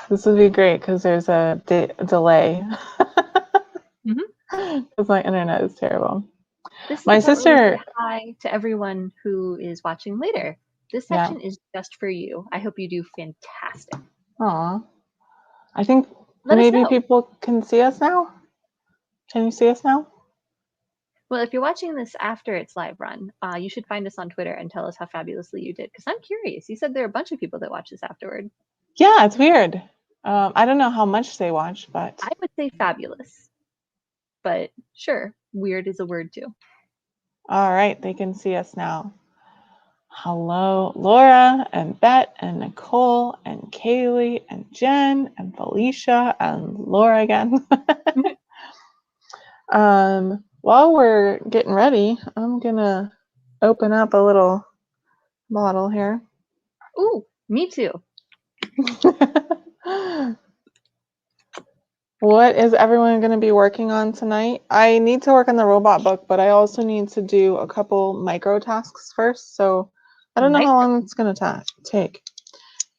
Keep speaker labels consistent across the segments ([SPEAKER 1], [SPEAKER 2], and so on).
[SPEAKER 1] This would be great because there's a delay.
[SPEAKER 2] Mm-hmm.
[SPEAKER 1] Because my internet is terrible.
[SPEAKER 2] This is
[SPEAKER 1] My
[SPEAKER 2] the part where we
[SPEAKER 1] sister.
[SPEAKER 2] say hi to everyone who is watching later. This
[SPEAKER 1] Yeah.
[SPEAKER 2] section is just for you. I hope you do fantastic.
[SPEAKER 1] Aw. I think
[SPEAKER 2] Let us
[SPEAKER 1] maybe
[SPEAKER 2] know.
[SPEAKER 1] people can see us now. Can you see us now?
[SPEAKER 2] Well, if you're watching this after its live run, you should find us on Twitter and tell us how fabulously you did. Because I'm curious. You said there are a bunch of people that watch this afterward.
[SPEAKER 1] Yeah, it's weird. I don't know how much they watch, but
[SPEAKER 2] I would say fabulous. But sure, weird is a word too.
[SPEAKER 1] all right, they can see us now. Hello, Laura and Bet and Nicole and Kaylee and Jen and Felicia and Laura again. While we're getting ready, I'm gonna open up a little bottle here.
[SPEAKER 2] Ooh, me too.
[SPEAKER 1] What is everyone going to be working on tonight? I need to work on the robot book, but I also need to do a couple micro tasks first. So I don't know how long it's going to take.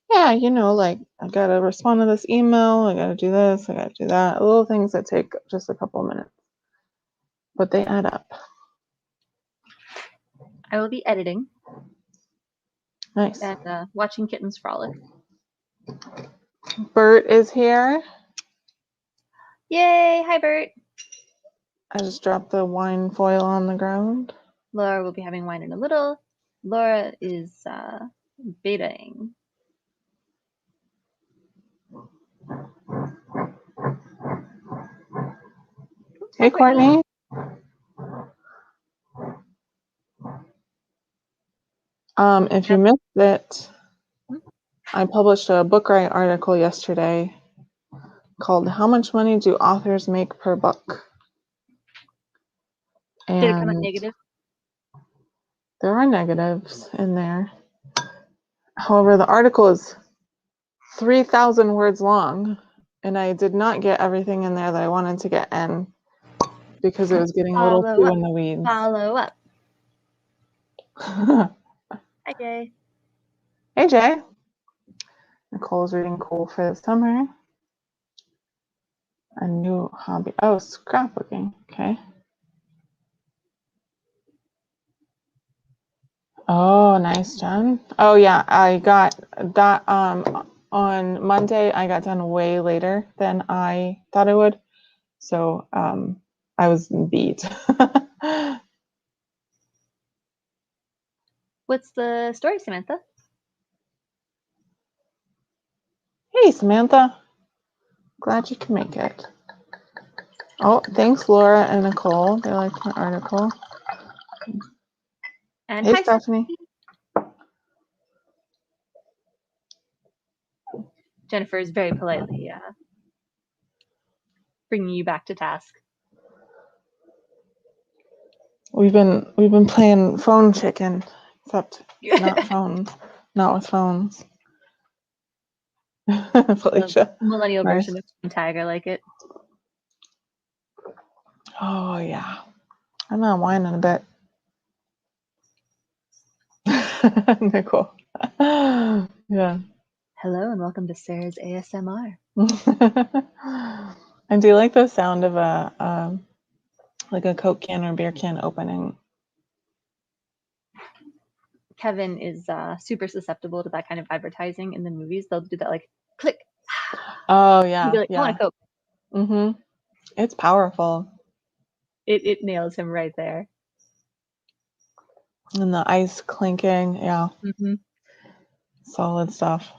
[SPEAKER 1] Yeah, like I got to respond to this email. I got to do this. I got to do that. Little things that take just a couple minutes, but they add up.
[SPEAKER 2] I will be editing.
[SPEAKER 1] Nice.
[SPEAKER 2] And watching kittens frolic.
[SPEAKER 1] Bert is here.
[SPEAKER 2] Yay! Hi, Bert.
[SPEAKER 1] I just dropped the wine foil on the ground.
[SPEAKER 2] Laura will be having wine in a little. Laura is betaing.
[SPEAKER 1] Hey, Courtney. If you missed it, I published a book riot article yesterday called "How Much Money Do Authors Make Per Book?" And
[SPEAKER 2] did it come out negative?
[SPEAKER 1] There are negatives in there. However, the article is 3,000 words long, and I did not get everything in there that I wanted to get in because it was getting a little too in the weeds.
[SPEAKER 2] Follow up. Hi, Jay.
[SPEAKER 1] Hey, Jay. Nicole's reading Cool for the Summer. A new hobby. Oh, scrapbooking. Okay. Oh, nice, Jen. Oh, yeah. I got that on Monday. I got done way later than I thought I would. So I was beat.
[SPEAKER 2] What's the story, Samantha?
[SPEAKER 1] Hey, Samantha. Glad you can make it. Oh, thanks, Laura and Nicole. They liked my article.
[SPEAKER 2] And
[SPEAKER 1] hey,
[SPEAKER 2] hi,
[SPEAKER 1] Stephanie.
[SPEAKER 2] Jennifer is very politely bringing you back to task.
[SPEAKER 1] We've been playing phone chicken, except not phones, not with phones. Felicia.
[SPEAKER 2] The millennial
[SPEAKER 1] Nice.
[SPEAKER 2] version of tag. I like it.
[SPEAKER 1] Oh yeah, I'm not whining a bit. Nicole. Yeah.
[SPEAKER 2] Hello and welcome to Sarah's ASMR.
[SPEAKER 1] And do you like the sound of like a Coke can or beer can opening?
[SPEAKER 2] Kevin is super susceptible to that kind of advertising in the movies. They'll do that like click.
[SPEAKER 1] Oh yeah.
[SPEAKER 2] He'll be like,
[SPEAKER 1] yeah.
[SPEAKER 2] I want a Coke.
[SPEAKER 1] Mm-hmm. It's powerful.
[SPEAKER 2] It nails him right there.
[SPEAKER 1] And the ice clinking, yeah.
[SPEAKER 2] Mm-hmm.
[SPEAKER 1] Solid stuff.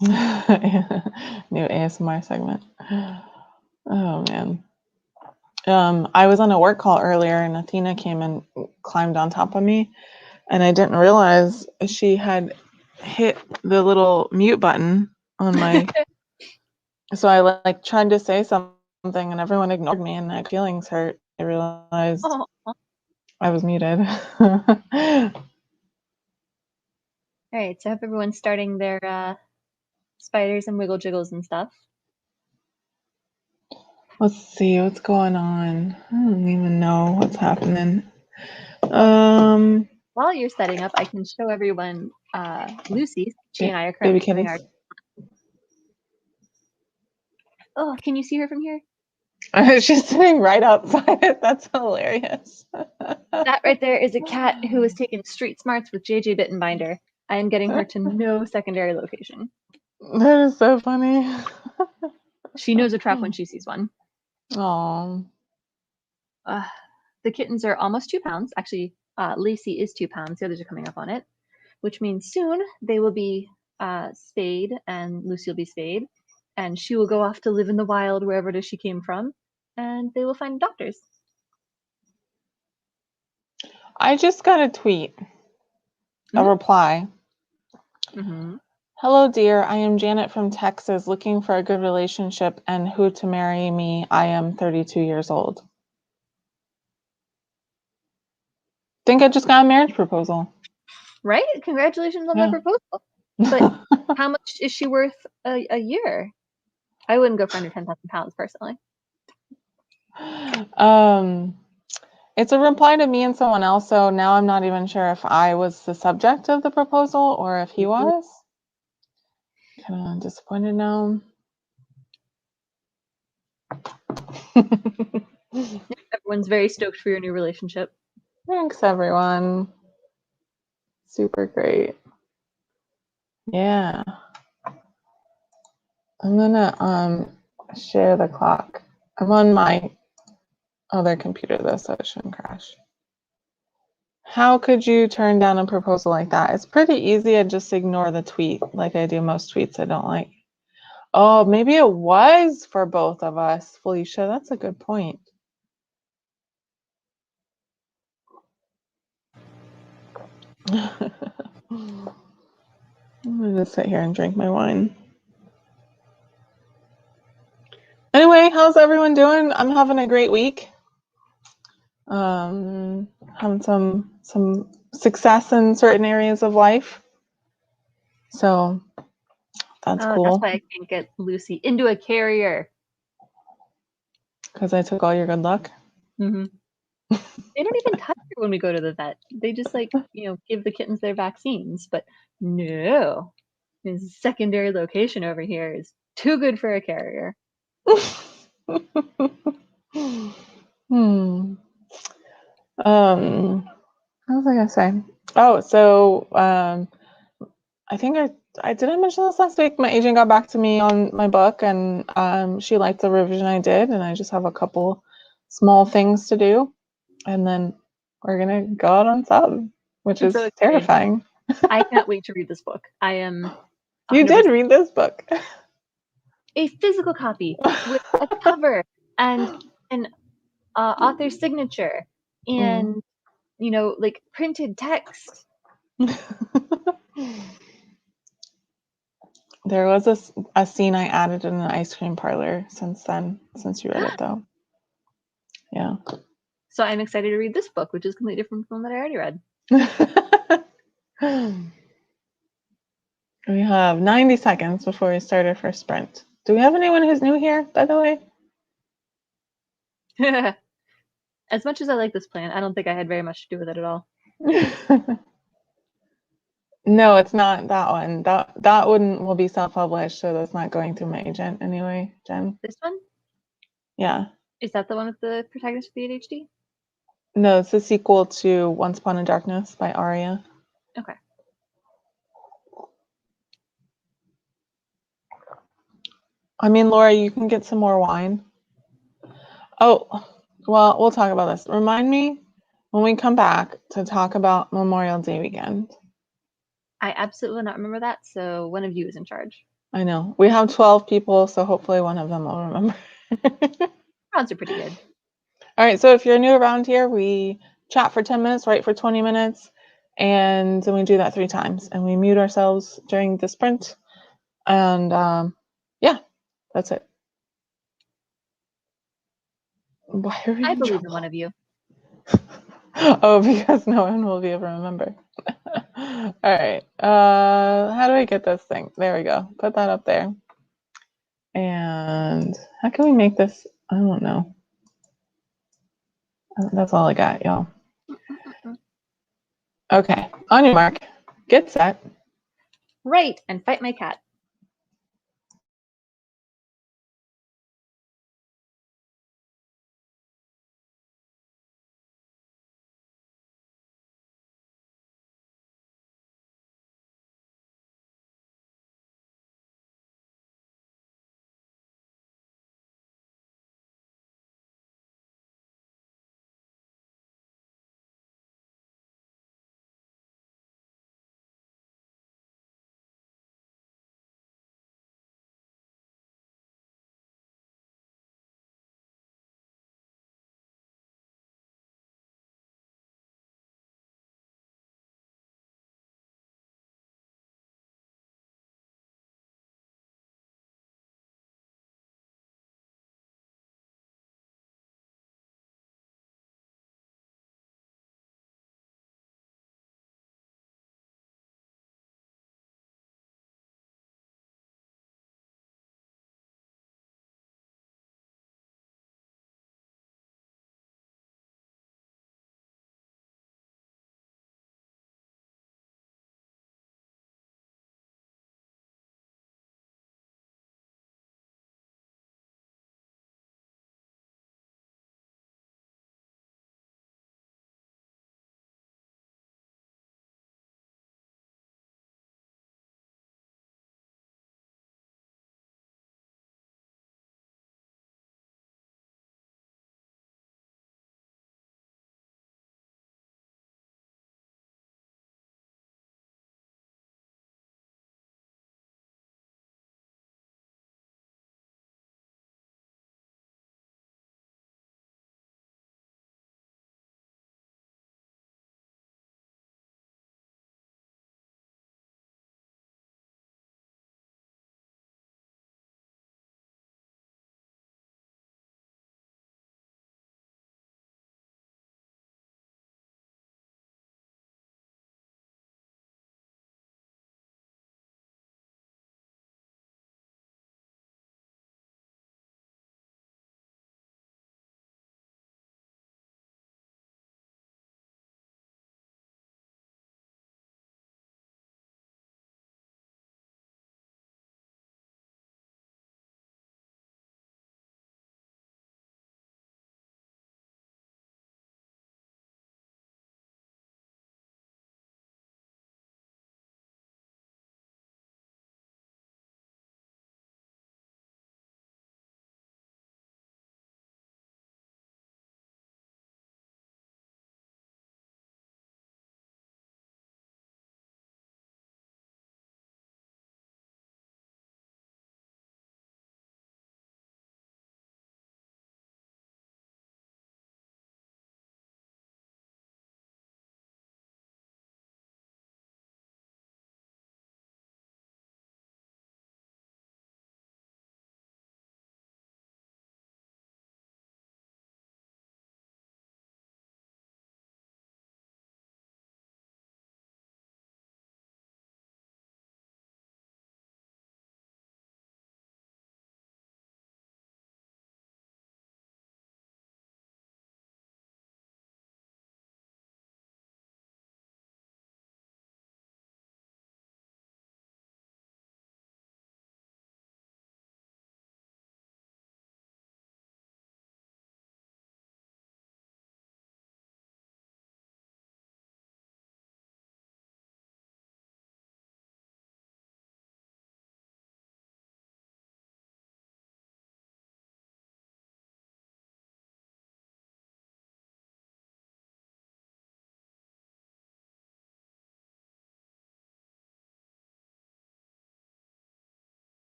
[SPEAKER 1] New ASMR segment. Oh man. I was on a work call earlier and Athena came and climbed on top of me and I didn't realize she had hit the little mute button on my so I like tried to say something and everyone ignored me and my feelings hurt. I realized I was muted.
[SPEAKER 2] All right, so I hope everyone's starting their spiders and wiggle jiggles and stuff.
[SPEAKER 1] Let's see what's going on. I don't even know what's happening. While
[SPEAKER 2] while you're setting up, I can show everyone Lucy. She and I are
[SPEAKER 1] Baby
[SPEAKER 2] currently doing
[SPEAKER 1] kitties.
[SPEAKER 2] Oh, can you see her from here?
[SPEAKER 1] She's sitting right outside it. That's hilarious.
[SPEAKER 2] That right there is a cat who is taking street smarts with JJ Bittenbinder. I am getting her to no secondary location.
[SPEAKER 1] That is so funny.
[SPEAKER 2] She knows a trap when she sees one.
[SPEAKER 1] Aww.
[SPEAKER 2] The kittens are almost 2 pounds. Actually, Lacey is 2 pounds. The others are coming up on it, which means soon they will be spayed and Lucy will be spayed. And she will go off to live in the wild wherever it is she came from. And they will find doctors.
[SPEAKER 1] I just got a tweet, a reply.
[SPEAKER 2] Mm-hmm.
[SPEAKER 1] Hello, dear. I am Janet from Texas looking for a good relationship and who to marry me. I am 32 years old. Think I just got a marriage proposal.
[SPEAKER 2] Right? Congratulations on that proposal. But how much is she worth a year? I wouldn't go for under 10,000 pounds personally.
[SPEAKER 1] It's a reply to me and someone else, so now I'm not even sure if I was the subject of the proposal or if he was. Kind of disappointed now.
[SPEAKER 2] Everyone's very stoked for your new relationship.
[SPEAKER 1] Thanks, everyone. Super great. Yeah. I'm gonna share the clock. I'm on my other computer though, so it shouldn't crash. How could you turn down a proposal like that? It's pretty easy. I just ignore the tweet like I do most tweets I don't like. Oh, maybe it was for both of us, Felicia. That's a good point. I'm gonna just sit here and drink my wine. Anyway, how's everyone doing? I'm having a great week. Having some success in certain areas of life. So that's cool.
[SPEAKER 2] That's why I can't get Lucy into a carrier.
[SPEAKER 1] Because I took all your good luck.
[SPEAKER 2] Mm-hmm. They don't even touch her when we go to the vet. They just give the kittens their vaccines. But no, his secondary location over here is too good for a carrier.
[SPEAKER 1] What was I gonna say? Oh, so I think I didn't mention this last week. My agent got back to me on my book, and she liked the revision I did, and I just have a couple small things to do, and then we're gonna go out on sub, which is so terrifying.
[SPEAKER 2] I can't wait to read this book. I am.
[SPEAKER 1] 100%. You did read this book.
[SPEAKER 2] A physical copy with a cover and an author's signature and like printed text.
[SPEAKER 1] There was a scene I added in an ice cream parlor since you read it though. Yeah.
[SPEAKER 2] So I'm excited to read this book, which is completely different from one that I already read.
[SPEAKER 1] We have 90 seconds before we start our first sprint. Do we have anyone who's new here, by the way?
[SPEAKER 2] As much as I like this plan, I don't think I had very much to do with it at all.
[SPEAKER 1] No, it's not that one. That one will be self-published, so that's not going through my agent anyway, Jen.
[SPEAKER 2] This one?
[SPEAKER 1] Yeah.
[SPEAKER 2] Is that the one with the protagonist with the ADHD?
[SPEAKER 1] No, it's the sequel to Once Upon a Darkness by Aria.
[SPEAKER 2] Okay.
[SPEAKER 1] I mean, Laura, you can get some more wine. Oh, well, we'll talk about this. Remind me when we come back to talk about Memorial Day weekend. I
[SPEAKER 2] absolutely will not remember that, so one of you is in charge.
[SPEAKER 1] I know. We have 12 people, so hopefully one of them will remember.
[SPEAKER 2] Rounds are pretty good.
[SPEAKER 1] All right, so if you're new around here, we chat for 10 minutes, write for 20 minutes, and then we do that 3 times. And we mute ourselves during the sprint. And yeah, that's it. Why are we
[SPEAKER 2] I believe in one of you.
[SPEAKER 1] Oh, because no one will be able to remember. All right. How do I get this thing? There we go. Put that up there. And how can we make this? I don't know. That's all I got, y'all. Okay. On your mark. Get set.
[SPEAKER 2] Right, and fight my cat.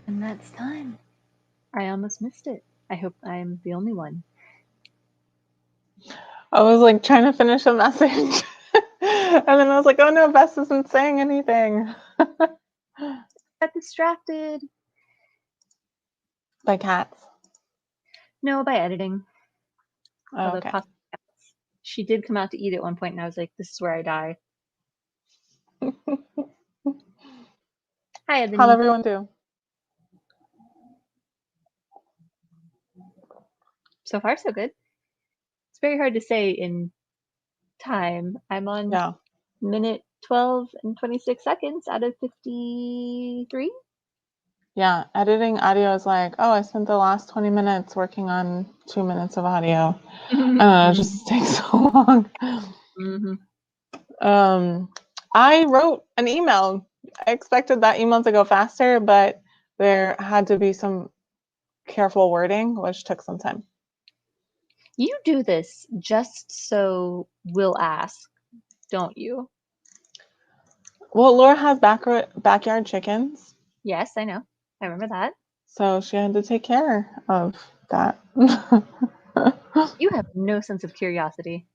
[SPEAKER 2] And that's time. I almost missed it. I hope I'm the only one.
[SPEAKER 1] I was like trying to finish a message. And then I was like, oh no, Bess isn't saying anything.
[SPEAKER 2] Got distracted.
[SPEAKER 1] By cats.
[SPEAKER 2] No, by editing.
[SPEAKER 1] Oh,
[SPEAKER 2] Although
[SPEAKER 1] okay.
[SPEAKER 2] possibly cats. She did come out to eat at one point, and I was like, this is where I die. Hi,
[SPEAKER 1] How'd
[SPEAKER 2] Ebony.
[SPEAKER 1] everyone do?
[SPEAKER 2] So far, so good. It's very hard to say in time. I'm on
[SPEAKER 1] Yeah.
[SPEAKER 2] minute 12 and 26 seconds out of 53.
[SPEAKER 1] Yeah. Editing audio is like, oh, I spent the last 20 minutes working on 2 minutes of audio. It just takes so long. I wrote an email. I expected that email to go faster, but there had to be some careful wording, which took some time.
[SPEAKER 2] You do this just so we'll ask, don't you?
[SPEAKER 1] Well, Laura has backyard chickens,
[SPEAKER 2] Yes, I know. I remember that.
[SPEAKER 1] so she had to take care of that.
[SPEAKER 2] You have no sense of curiosity.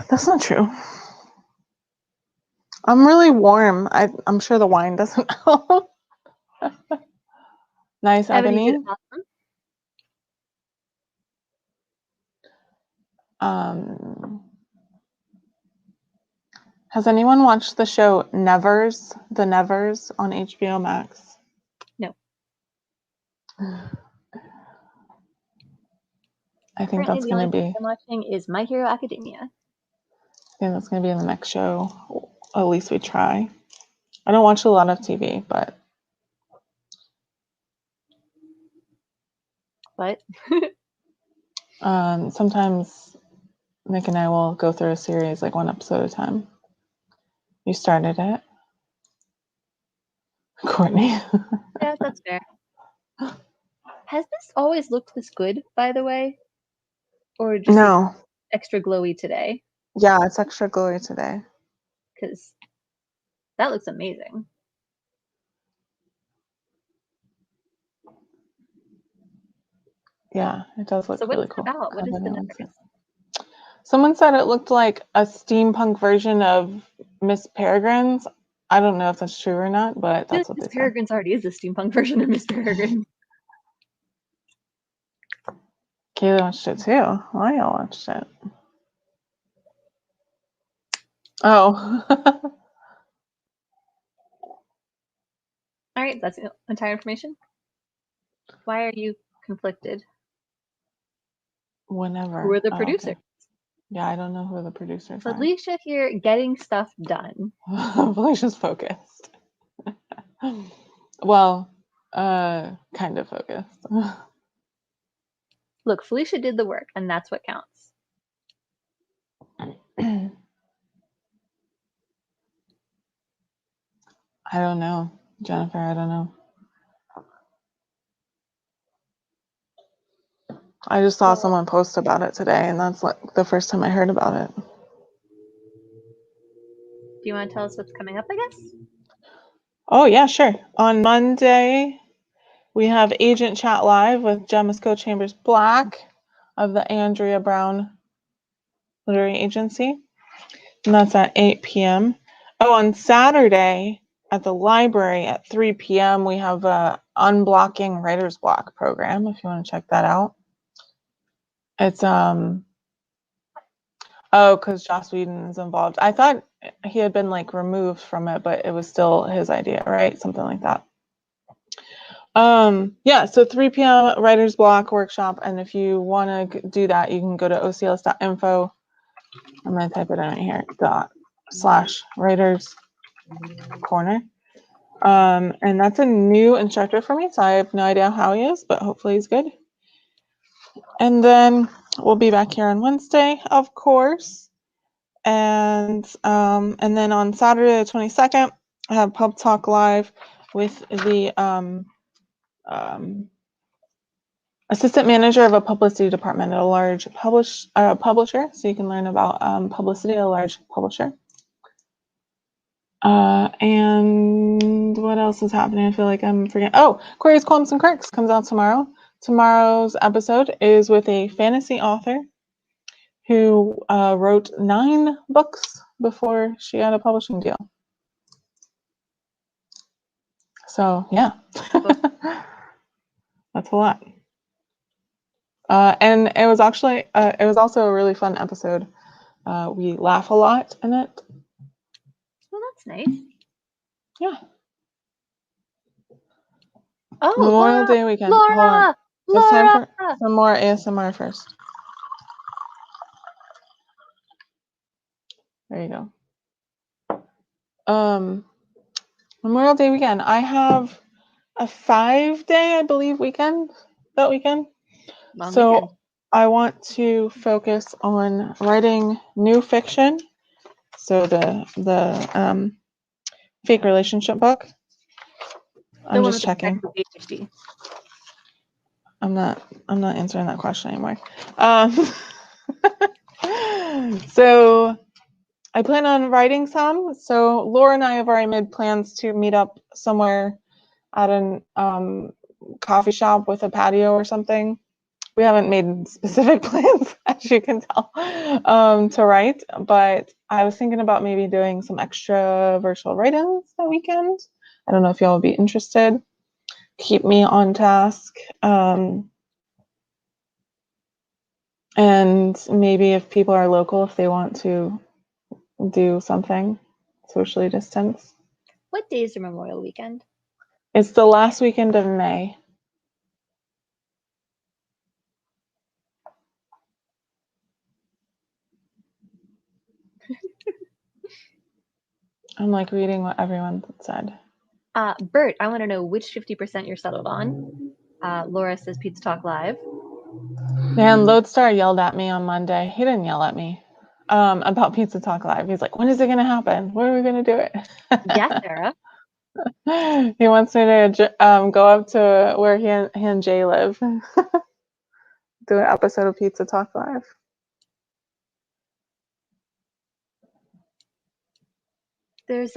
[SPEAKER 1] That's not true. I'm really warm. I'm sure the wine doesn't help. Nice,
[SPEAKER 2] Ebony did
[SPEAKER 1] Ebony. Um, has anyone watched the show Nevers, The Nevers on HBO Max?
[SPEAKER 2] No.
[SPEAKER 1] I think
[SPEAKER 2] Currently,
[SPEAKER 1] that's
[SPEAKER 2] the
[SPEAKER 1] going
[SPEAKER 2] only
[SPEAKER 1] to
[SPEAKER 2] thing
[SPEAKER 1] be.
[SPEAKER 2] I'm watching is My Hero Academia.
[SPEAKER 1] I think that's going to be in the next show. At least we try. I don't watch a lot of TV, but.
[SPEAKER 2] But
[SPEAKER 1] Sometimes Nick and I will go through a series like one episode at a time. You started it, Courtney.
[SPEAKER 2] yeah, that's fair. Has this always looked this good, by the way? Or just like
[SPEAKER 1] No.
[SPEAKER 2] extra glowy today?
[SPEAKER 1] Yeah, it's extra glory today.
[SPEAKER 2] Because that looks amazing.
[SPEAKER 1] Yeah, it does
[SPEAKER 2] So
[SPEAKER 1] look
[SPEAKER 2] what is
[SPEAKER 1] really
[SPEAKER 2] it
[SPEAKER 1] cool.
[SPEAKER 2] about? What is the Nevers?
[SPEAKER 1] Someone said it looked like a steampunk version of Miss Peregrine's. I don't know if that's true or not, but that's what
[SPEAKER 2] Miss
[SPEAKER 1] they said.
[SPEAKER 2] Peregrine's already is a steampunk version of Miss Peregrine.
[SPEAKER 1] Kaylee watched it too. I all watched it. Oh.
[SPEAKER 2] All right, that's the entire information. Why are you conflicted?
[SPEAKER 1] Whenever.
[SPEAKER 2] Who are the
[SPEAKER 1] Oh,
[SPEAKER 2] producers?
[SPEAKER 1] okay. Yeah, I don't know who the producers are.
[SPEAKER 2] Felicia here getting stuff done.
[SPEAKER 1] Felicia's focused. Well, kind of focused.
[SPEAKER 2] Look, Felicia did the work, and that's what counts.
[SPEAKER 1] I don't know, Jennifer. I don't know. I just saw someone post about it today, and that's like the first time I heard about it.
[SPEAKER 2] Do you want to tell us what's coming up, I guess?
[SPEAKER 1] Oh, yeah, sure. On Monday, we have Agent Chat Live with Jemisco Chambers Black of the Andrea Brown Literary Agency. And that's at 8 p.m. Oh, on Saturday at the library at 3 p.m., we have a Unblocking Writer's Block program, if you want to check that out. It's, because Joss Whedon is involved. I thought he had been like removed from it, but it was still his idea, right? Something like that. Yeah, so 3 p.m. Writer's Block workshop, and if you want to do that, you can go to ocls.info. I'm going to type it in right here, /writers corner. And that's a new instructor for me, so I have no idea how he is, but hopefully he's good. And then we'll be back here on Wednesday, of course. And then on Saturday the 22nd, I have Pub Talk Live with the assistant manager of a publicity department at a large publisher, so you can learn about publicity at a large publisher. And what else is happening? I feel like I'm forgetting. Oh, Queries, Qualms, and Quirks comes out tomorrow. Tomorrow's episode is with a fantasy author who wrote 9 books before she had a publishing deal. So yeah, that's a lot. And it was actually it was also a really fun episode. We laugh a lot in it.
[SPEAKER 2] Well, that's nice.
[SPEAKER 1] Yeah.
[SPEAKER 2] Oh,
[SPEAKER 1] Memorial
[SPEAKER 2] Laura!
[SPEAKER 1] Day weekend. Hold on.
[SPEAKER 2] Laura!
[SPEAKER 1] It's time
[SPEAKER 2] Laura!
[SPEAKER 1] for some more ASMR first. There you go. Memorial Day weekend. I have a 5-day, I believe, weekend that weekend.
[SPEAKER 2] Long
[SPEAKER 1] So
[SPEAKER 2] weekend.
[SPEAKER 1] I want to focus on writing new fiction. So the fake relationship book. I'm
[SPEAKER 2] The one
[SPEAKER 1] just
[SPEAKER 2] with the
[SPEAKER 1] checking.
[SPEAKER 2] ADHD.
[SPEAKER 1] I'm not answering that question anymore. So I plan on writing some. So Laura and I have already made plans to meet up somewhere at an coffee shop with a patio or something. We haven't made specific plans, as you can tell, to write. But I was thinking about maybe doing some extra virtual write-ins that weekend. I don't know if y'all would be interested. Keep me on task. And maybe if people are local, if they want to do something socially distanced.
[SPEAKER 2] What day is the Memorial Weekend?
[SPEAKER 1] It's the last weekend of May. I'm like reading what everyone said.
[SPEAKER 2] Bert, I want to know which 50% you're settled on. Laura says Pizza Talk Live.
[SPEAKER 1] Man, Lodestar yelled at me on Monday. He didn't yell at me about Pizza Talk Live. He's like, when is it going to happen? When are we going to do it?
[SPEAKER 2] Yes, Sarah.
[SPEAKER 1] He wants me to go up to where he and Jay live. Do an episode of Pizza Talk Live.
[SPEAKER 2] There's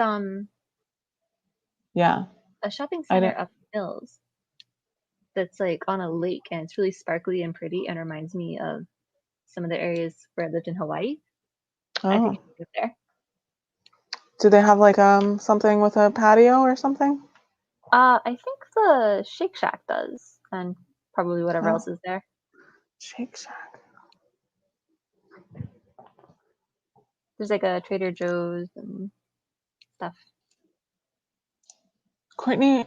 [SPEAKER 1] Yeah.
[SPEAKER 2] a shopping center up in Hills that's like on a lake, and it's really sparkly and pretty and reminds me of some of the areas where I lived in Hawaii. I think
[SPEAKER 1] Oh.
[SPEAKER 2] you should go there.
[SPEAKER 1] Do they have like something with a patio or something?
[SPEAKER 2] I think the Shake Shack does, and probably whatever
[SPEAKER 1] Oh.
[SPEAKER 2] else is there.
[SPEAKER 1] Shake Shack.
[SPEAKER 2] There's like a Trader Joe's and stuff.
[SPEAKER 1] Courtney,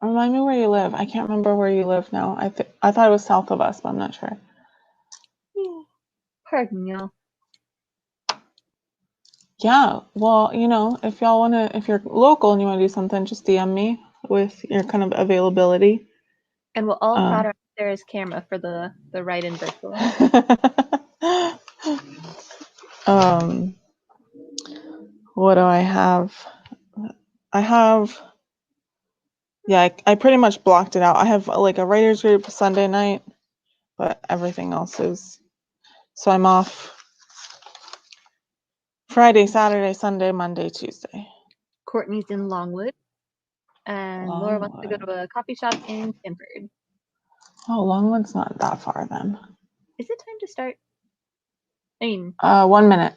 [SPEAKER 1] remind me where you live. I can't remember where you live now. I thought it was south of us, but I'm not sure.
[SPEAKER 2] Pardon y'all.
[SPEAKER 1] Yeah, well, if y'all if you're local and you want to do something, just DM me with your kind of availability.
[SPEAKER 2] And we'll all crowd around Sarah's camera for the write-in virtual.
[SPEAKER 1] What do I have? Yeah, I pretty much blocked it out. I have like a writers group Sunday night, but everything else is, so I'm off Friday, Saturday, Sunday, Monday, Tuesday.
[SPEAKER 2] Courtney's in Longwood, and Laura wants to go to a coffee shop in Stanford.
[SPEAKER 1] Oh, Longwood's not that far then.
[SPEAKER 2] Is it time to start? I mean,
[SPEAKER 1] 1 minute.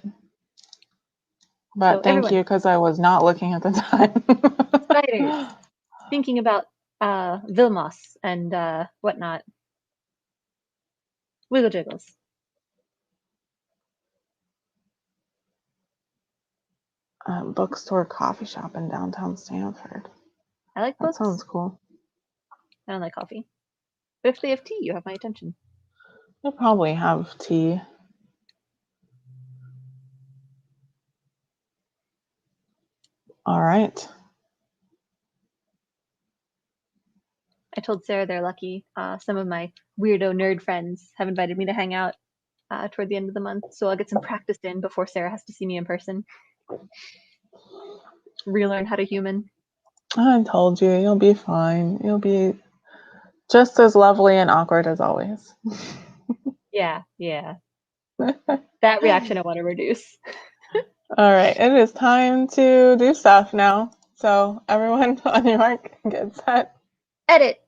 [SPEAKER 1] But
[SPEAKER 2] so
[SPEAKER 1] thank you, because I was not looking at the time.
[SPEAKER 2] Spiders. Thinking about Vilmos and whatnot. Wiggle jiggles.
[SPEAKER 1] Bookstore coffee shop in downtown Stanford.
[SPEAKER 2] I like books.
[SPEAKER 1] That sounds cool.
[SPEAKER 2] I don't like coffee. But if they have tea, you have my attention.
[SPEAKER 1] They'll probably have tea. All right.
[SPEAKER 2] I told Sarah they're lucky. Some of my weirdo nerd friends have invited me to hang out toward the end of the month, so I'll get some practice in before Sarah has to see me in person. Relearn how to human.
[SPEAKER 1] I told you, you'll be fine. You'll be just as lovely and awkward as always.
[SPEAKER 2] Yeah. That reaction I want to reduce.
[SPEAKER 1] All right, it is time to do stuff now. So everyone on your mark, get set.
[SPEAKER 2] Edit.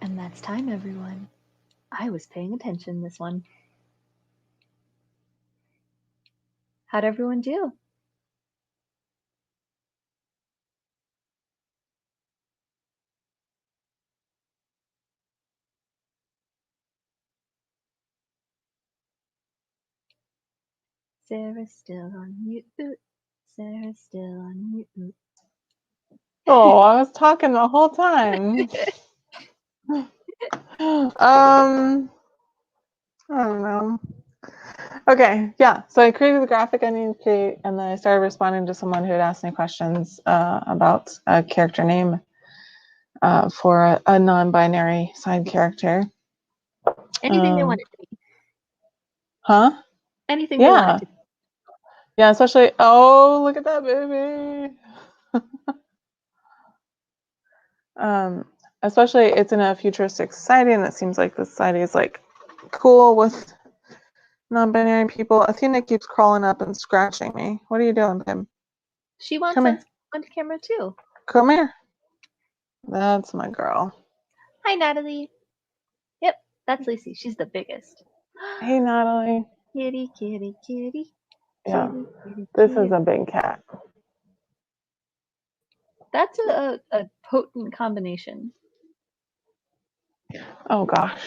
[SPEAKER 2] And that's time, everyone. I was paying attention this one. How'd everyone do? Sarah's still on mute. Sarah's still on mute.
[SPEAKER 1] Oh, I was talking the whole time. I don't know. Okay, yeah. So I created the graphic I needed to create, and then I started responding to someone who had asked me questions about a character name for a non-binary side character.
[SPEAKER 2] Anything they want it to be.
[SPEAKER 1] Huh?
[SPEAKER 2] Anything they want it to be.
[SPEAKER 1] Yeah, especially, oh, look at that baby. Especially it's in a futuristic society, and it seems like the society is like cool with non-binary people. Athena keeps crawling up and scratching me. What are you doing, babe?
[SPEAKER 2] She wants
[SPEAKER 1] Come here.
[SPEAKER 2] on camera too.
[SPEAKER 1] Come here. That's my girl.
[SPEAKER 2] Hi, Natalie. Yep, that's Lacey. She's the biggest.
[SPEAKER 1] Hey, Natalie.
[SPEAKER 2] Kitty, kitty, kitty.
[SPEAKER 1] Yeah,
[SPEAKER 2] Kitty, kitty,
[SPEAKER 1] this
[SPEAKER 2] kitty.
[SPEAKER 1] is a big cat.
[SPEAKER 2] That's a potent combination.
[SPEAKER 1] Oh, gosh.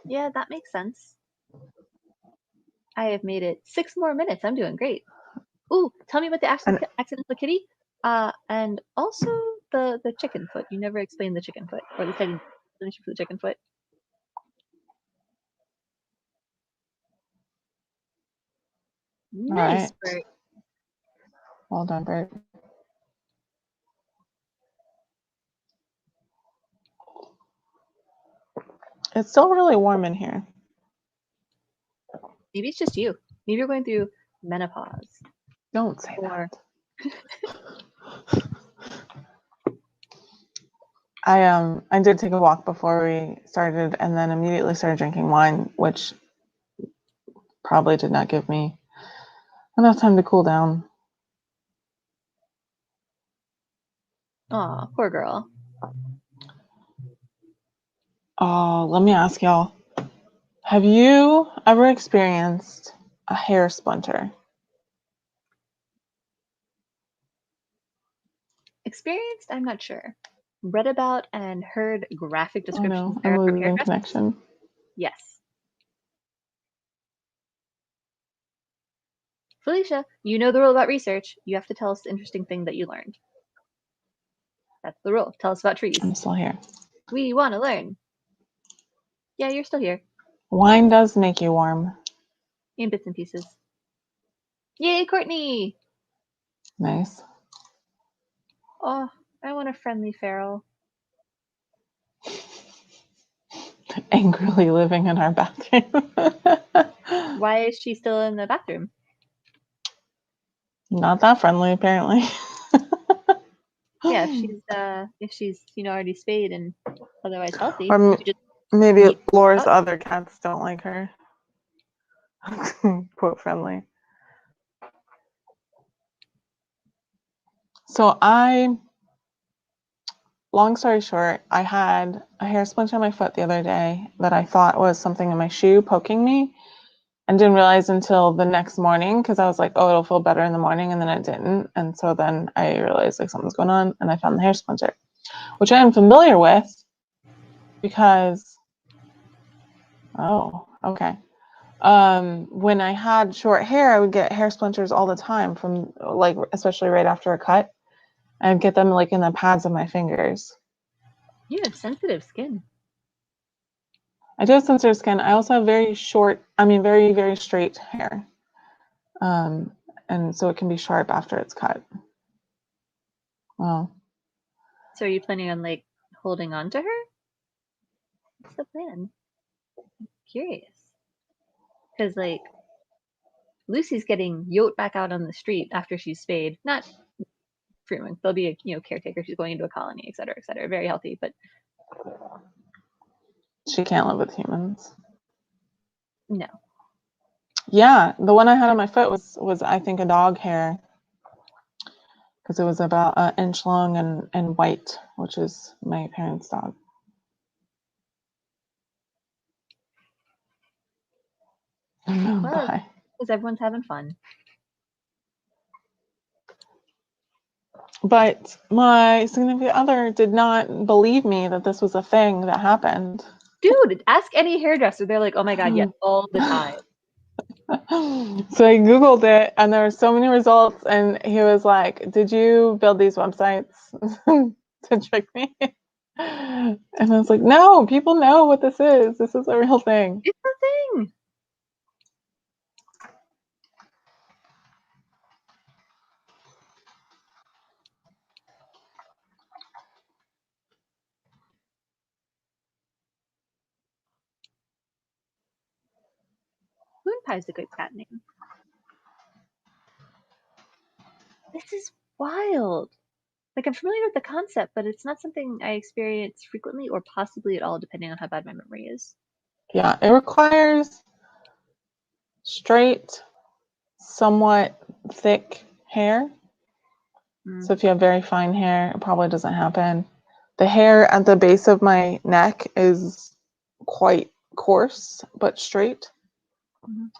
[SPEAKER 2] Yeah, that makes sense. I have made it 6 more minutes. I'm doing great. Ooh, tell me about the accidental kitty. And also the chicken foot. You never explained the chicken foot, or at least I didn't finish for the chicken foot. Nice,
[SPEAKER 1] All right.
[SPEAKER 2] Bert.
[SPEAKER 1] Well done, Bert. It's still really warm in here.
[SPEAKER 2] Maybe it's just you. Maybe you're going through menopause.
[SPEAKER 1] Don't say that. I did take a walk before we started, and then immediately started drinking wine, which probably did not give me enough time to cool down.
[SPEAKER 2] Aw, poor girl.
[SPEAKER 1] Let me ask y'all, have you ever experienced a hair splinter?
[SPEAKER 2] Experienced? I'm not sure. Read about and heard graphic
[SPEAKER 1] Oh
[SPEAKER 2] descriptions
[SPEAKER 1] no, I'm
[SPEAKER 2] from
[SPEAKER 1] losing
[SPEAKER 2] hairdressers?
[SPEAKER 1] connection.
[SPEAKER 2] Yes. Felicia, you know the rule about research. You have to tell us the interesting thing that you learned. That's the rule. Tell us about trees.
[SPEAKER 1] I'm still here.
[SPEAKER 2] We want to learn. Yeah, you're still here.
[SPEAKER 1] Wine does make you warm.
[SPEAKER 2] In bits and pieces. Yay, Courtney!
[SPEAKER 1] Nice.
[SPEAKER 2] Oh, I want a friendly feral.
[SPEAKER 1] Angrily living in our bathroom.
[SPEAKER 2] Why is she still in the bathroom?
[SPEAKER 1] Not that friendly, apparently.
[SPEAKER 2] Yeah, if she's already spayed and otherwise healthy,
[SPEAKER 1] Or
[SPEAKER 2] she just
[SPEAKER 1] maybe Laura's
[SPEAKER 2] out.
[SPEAKER 1] other cats don't like her. Quote friendly. So long story short, I had a hair splinter on my foot the other day that I thought was something in my shoe poking me, and didn't realize until the next morning, because I was like, oh, it'll feel better in the morning, and then it didn't. And so then I realized like something's going on, and I found the hair splinter, which I am familiar with because, oh, okay. When I had short hair, I would get hair splinters all the time from like, especially right after a cut. I'd get them like in the pads of my fingers.
[SPEAKER 2] You have sensitive skin.
[SPEAKER 1] I do have sensitive skin. I also have very short, very, very straight hair. And so it can be sharp after it's cut. Well,
[SPEAKER 2] So are you planning on like holding on to her? What's the plan? I'm curious. Because like Lucy's getting yoked back out on the street after she's spayed. Not Freeman. There'll be a caretaker. She's going into a colony, et cetera, et cetera. Very healthy, but
[SPEAKER 1] she can't live with humans.
[SPEAKER 2] no.
[SPEAKER 1] Yeah, the one I had on my foot was I think a dog hair. because it was about an inch long and white, which is my parents' dog.
[SPEAKER 2] Well,
[SPEAKER 1] Bye.
[SPEAKER 2] because everyone's having fun.
[SPEAKER 1] But my significant other did not believe me that this was a thing that happened.
[SPEAKER 2] Dude, ask any hairdresser. They're like, oh my God, yes, all the time.
[SPEAKER 1] So I Googled it and there were so many results, and he was like, did you build these websites to trick me? And I was like, no, people know what this is. This is a real thing.
[SPEAKER 2] It's a thing. Moon Pie is a good cat name. This is wild. Like, I'm familiar with the concept, but it's not something I experience frequently or possibly at all, depending on how bad my memory is.
[SPEAKER 1] Yeah, it requires straight, somewhat thick hair. So if you have very fine hair, it probably doesn't happen. The hair at the base of my neck is quite coarse but straight.
[SPEAKER 2] Mhm.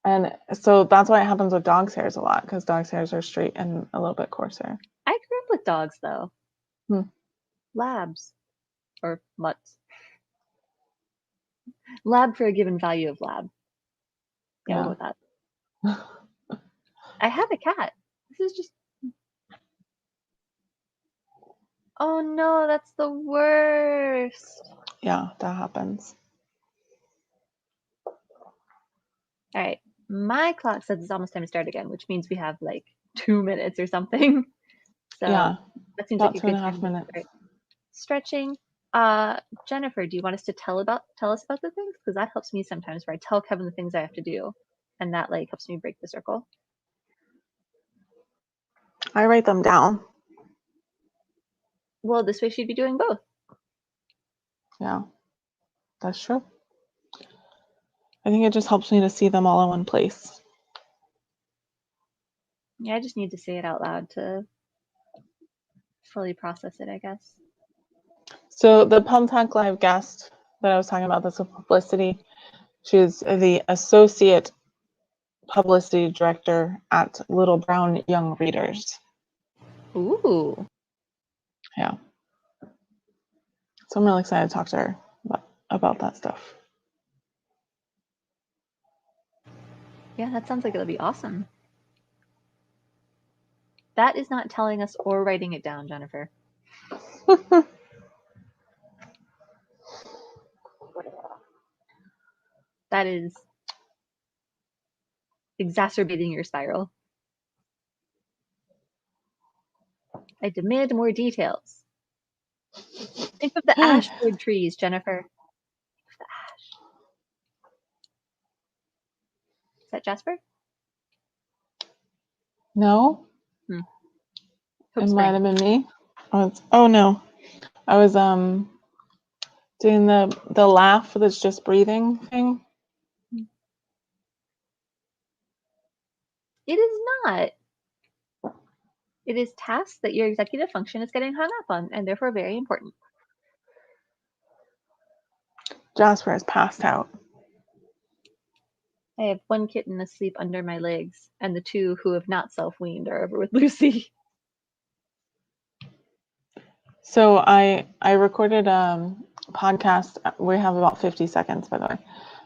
[SPEAKER 1] And so that's why it happens with dogs' hairs a lot, because dogs' hairs are straight and a little bit coarser.
[SPEAKER 2] I grew up with dogs, though.
[SPEAKER 1] Hmm.
[SPEAKER 2] Labs. Or mutts. Lab for a given value of lab. Yeah, we'll go with that. I have a cat. This is just... Oh no, that's the worst.
[SPEAKER 1] Yeah, that happens.
[SPEAKER 2] All right, my clock says it's almost time to start again, which means we have like 2 minutes or something. So
[SPEAKER 1] Yeah,
[SPEAKER 2] that seems
[SPEAKER 1] about
[SPEAKER 2] like a
[SPEAKER 1] two and
[SPEAKER 2] good
[SPEAKER 1] a half
[SPEAKER 2] time to
[SPEAKER 1] minutes.
[SPEAKER 2] start stretching. Jennifer, do you want us to tell us about the things? Because that helps me sometimes, where I tell Kevin the things I have to do, and that like helps me break the circle.
[SPEAKER 1] I write them down.
[SPEAKER 2] Well, this way she'd be doing both.
[SPEAKER 1] Yeah, that's true. I think it just helps me to see them all in one place.
[SPEAKER 2] Yeah, I just need to say it out loud to fully process it, I guess.
[SPEAKER 1] So the Pumtalk Live guest that I was talking about, that's a publicity. She's the associate publicity director at Little Brown Young Readers.
[SPEAKER 2] Ooh.
[SPEAKER 1] Yeah. So I'm really excited to talk to her about that stuff.
[SPEAKER 2] Yeah, that sounds like it'll be awesome. That is not telling us or writing it down, Jennifer. That is exacerbating your spiral. I demand more details. Think of the ash wood trees, Jennifer. The ash. Is that Jasper?
[SPEAKER 1] No,
[SPEAKER 2] Hope
[SPEAKER 1] it might
[SPEAKER 2] Spring.
[SPEAKER 1] have been me. Oh no, I was doing the laugh that's just breathing thing.
[SPEAKER 2] It is not. It is tasks that your executive function is getting hung up on, and therefore very important.
[SPEAKER 1] Jasper is passed out.
[SPEAKER 2] I have one kitten asleep under my legs, and the two who have not self-weaned are over with Lucy.
[SPEAKER 1] So I recorded a podcast. We have about 50 seconds, by the way.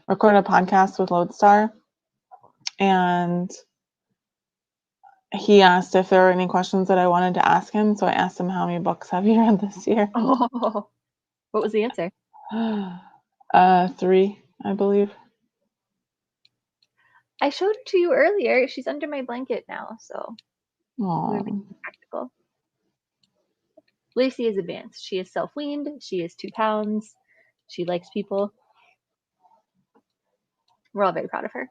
[SPEAKER 1] Recorded a podcast with Lodestar, and he asked if there were any questions that I wanted to ask him. So I asked him how many books have you read this year?
[SPEAKER 2] Oh, what was the answer?
[SPEAKER 1] 3, I believe.
[SPEAKER 2] I showed it to you earlier. She's under my blanket now, so we're being
[SPEAKER 1] Aww.
[SPEAKER 2] practical. Lacey is advanced. She is self-weaned. She is 2 pounds. She likes people. We're all very proud of her.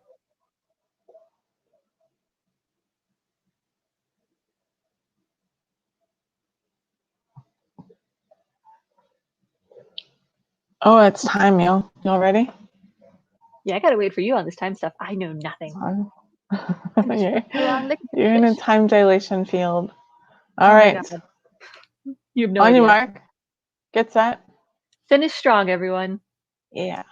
[SPEAKER 1] Oh, it's time, y'all ready?
[SPEAKER 2] Yeah, I gotta wait for you on this time stuff. I know nothing.
[SPEAKER 1] You're,
[SPEAKER 2] Along the
[SPEAKER 1] you're in a time dilation field. All
[SPEAKER 2] Oh my
[SPEAKER 1] right.
[SPEAKER 2] god. You have no
[SPEAKER 1] On your
[SPEAKER 2] idea.
[SPEAKER 1] mark. Get set.
[SPEAKER 2] Finish strong, everyone.
[SPEAKER 1] Yeah.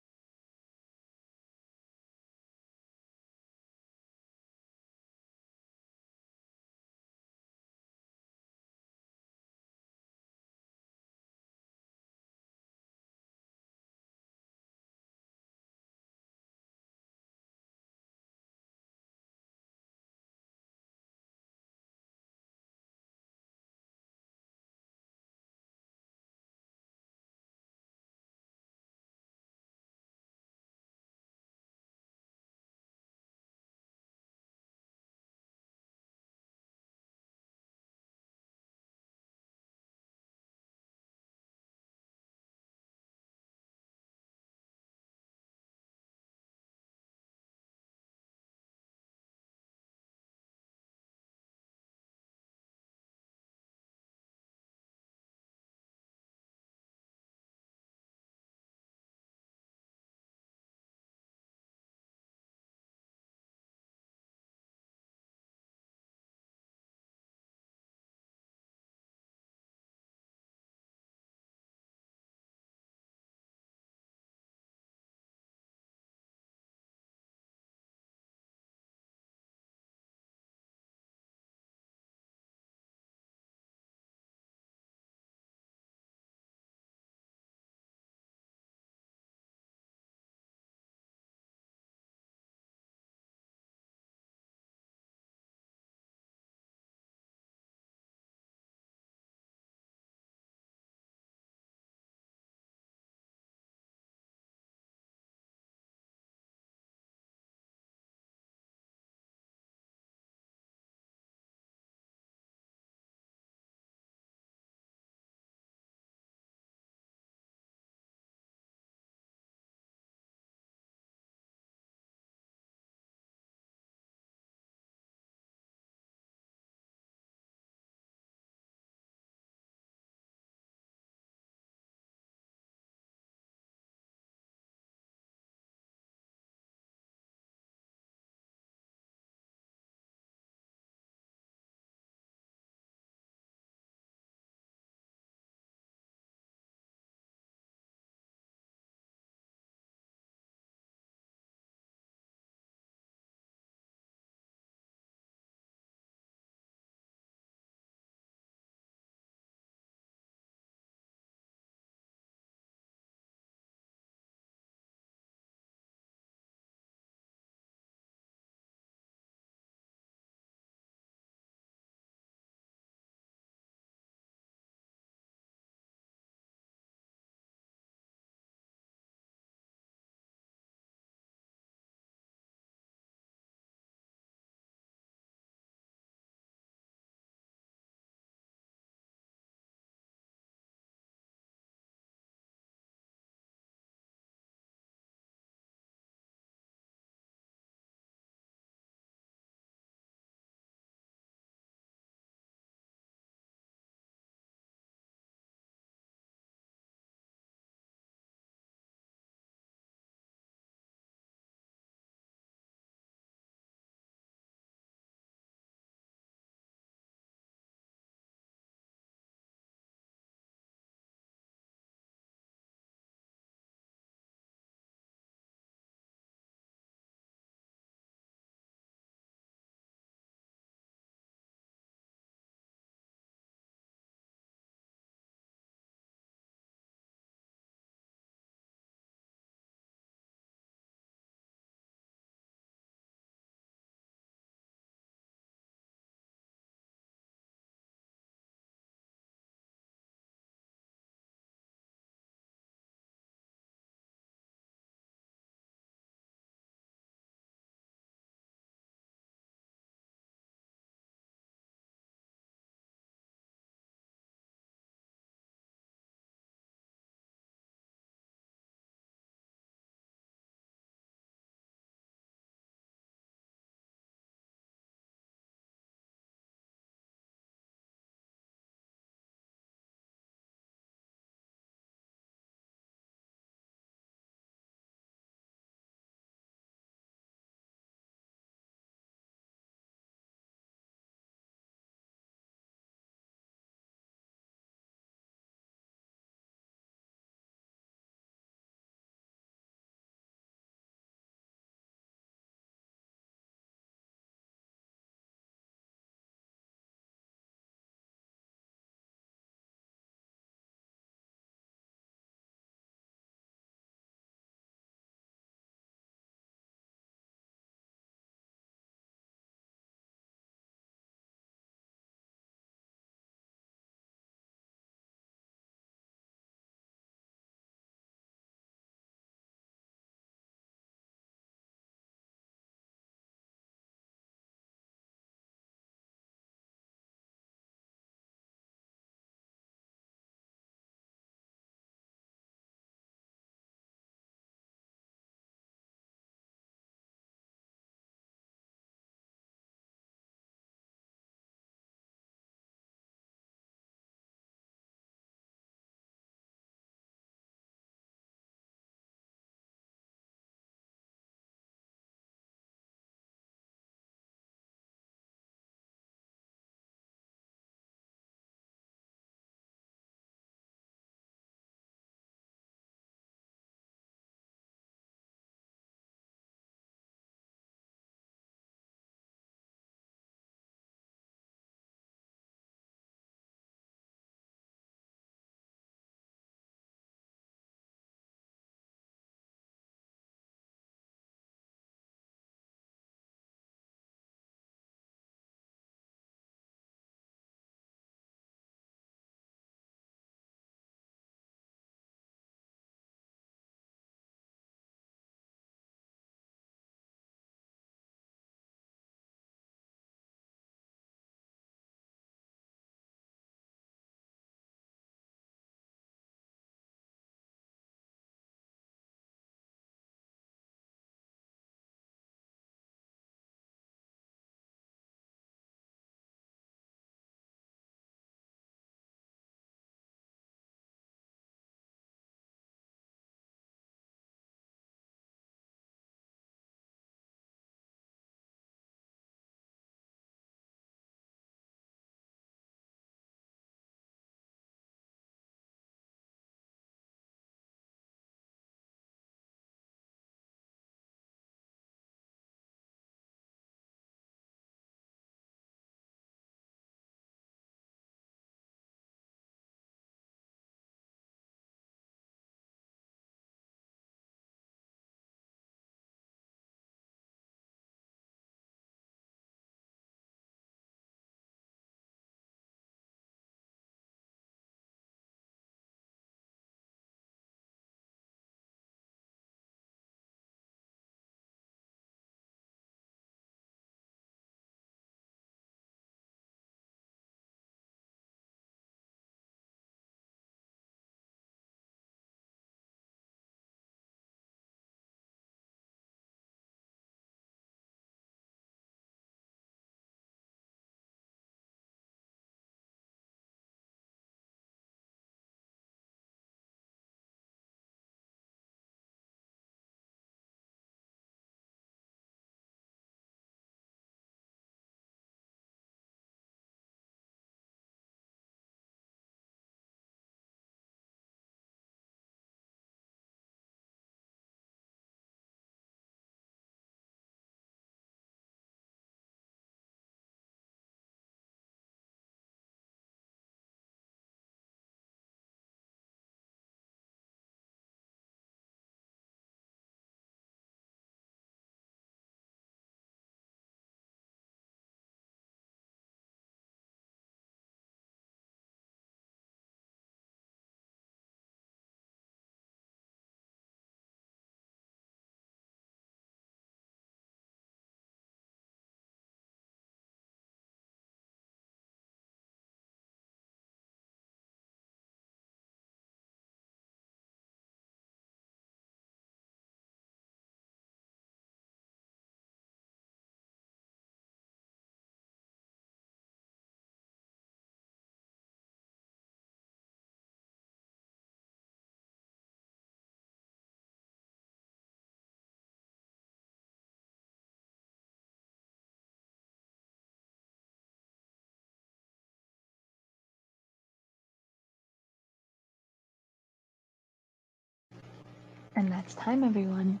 [SPEAKER 2] And that's time, everyone.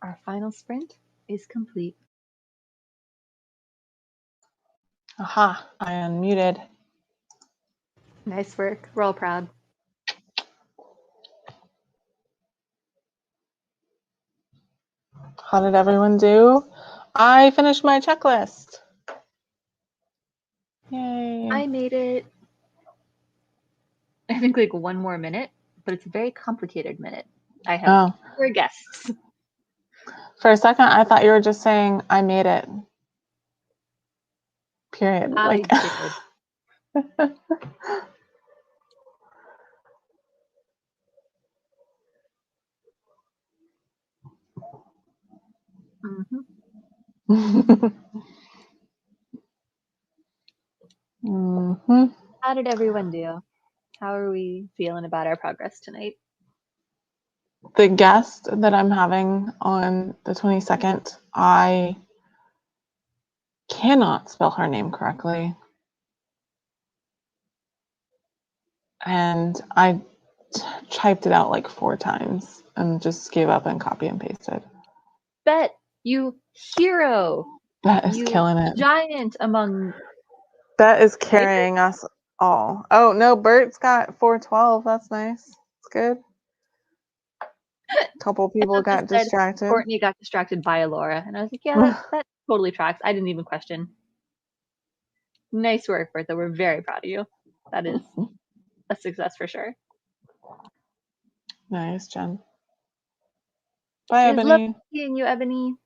[SPEAKER 2] Our final sprint is complete.
[SPEAKER 1] Aha, I unmuted.
[SPEAKER 2] Nice work. We're all proud.
[SPEAKER 1] How did everyone do? I finished my checklist. Yay.
[SPEAKER 2] I made it, I think, like 1 more minute, but it's a very complicated minute. I have 4 guests.
[SPEAKER 1] For a second, I thought you were just saying I made it. Period.
[SPEAKER 2] I did. How did everyone do? How are we feeling about our progress tonight?
[SPEAKER 1] The guest that I'm having on the 22nd, I cannot spell her name correctly. And I typed it out like 4 times and just gave up and copy and pasted.
[SPEAKER 2] Bet, you hero.
[SPEAKER 1] That is
[SPEAKER 2] You
[SPEAKER 1] killing it.
[SPEAKER 2] giant among...
[SPEAKER 1] That is carrying us all. Oh, no, Bert's got 412. That's nice. It's good. A couple people got distracted.
[SPEAKER 2] Courtney got distracted by Laura. And I was like, yeah, that totally tracks. I didn't even question. Nice work, Bertha. We're very proud of you. That is a success for sure.
[SPEAKER 1] Nice, Jen. Bye,
[SPEAKER 2] It
[SPEAKER 1] Ebony.
[SPEAKER 2] love seeing you, Ebony.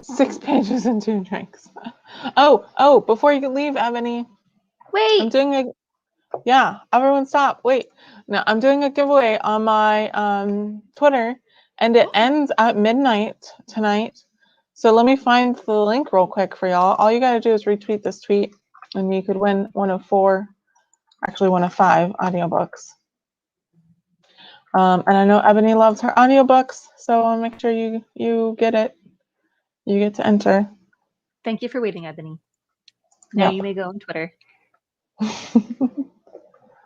[SPEAKER 1] 6 pages and 2 drinks. Oh, before you leave, Ebony.
[SPEAKER 2] Wait.
[SPEAKER 1] I'm doing everyone stop. Wait. No, I'm doing a giveaway on my Twitter, and it ends at midnight tonight. So let me find the link real quick for y'all. All you got to do is retweet this tweet, and you could win one of 5 audiobooks. And I know Ebony loves her audiobooks, so I'll make sure you get it. You get to enter.
[SPEAKER 2] Thank you for waiting, Ebony. Now you may go on Twitter.